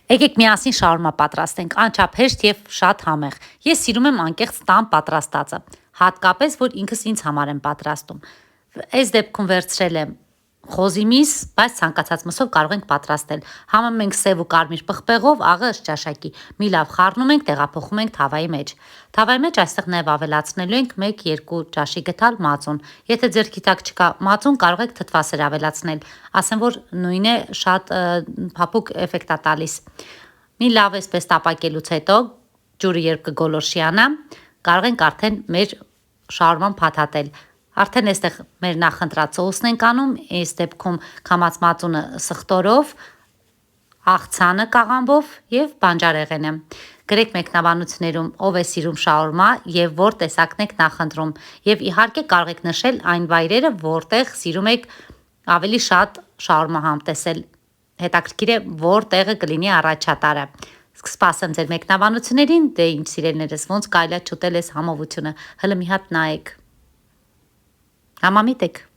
Եկեք միասին շաուրմա պատրաստենք, անչափ հեշտ եւ շատ համեղ։ Ես սիրում եմ անկեղծ տան պատրաստածը, հատկապես որ ինքս ինձ համար եմ պատրաստում։ Այս դեպքում վերցրել եմ խոզի միս, բայց ցանկացած մսով կարող ենք պատրաստել։ Համում ենք սև ու կարմիր պղպեղով, աղը ըստ ճաշակի։ Մի լավ խառնում ենք, տեղափոխում ենք թավայի մեջ։ Թավայի մեջ այստեղ նաև ավելացնելու ենք 1-2 ճաշի գթալ մածուն։ Եթե ձեռքի տակ չկա մածուն, կարող եք թթվասեր ավելացնել։ Ասեմ, որ նույնն է, շատ փափուկ էֆեկտ է տալիս։ Մի լավ էսպես տապակելուց հետո ջուրը երբ կգոլորշիանա, կարող ենք արդեն մեր շաուրման փաթաթել։ Արդեն այստեղ մեր նախընտրած սոուսն ենք անում, այս դեպքում քամած մածունը սխտորով, աղցանը կաղամբով եւ բանջարեղենը։ Գրեք մեկնաբանություններում ով է սիրում շաուրմա եւ որ տեսակն եք նախընտրում եւ իհարկե կարող եք նշել այն վայրերը, որտեղ սիրում եք ավելի շատ շաուրմա համտեսել։ Հետաքրքիր է որ տեղը կլինի առաջատարը։ Կսպասեմ ձեր մեկնաբանություններին, դե ինչ սիրելիներս, ոնց կարելի է չուտել այս համովությունը։ Հələ մի հատ նայեք։ Համամիտ եք։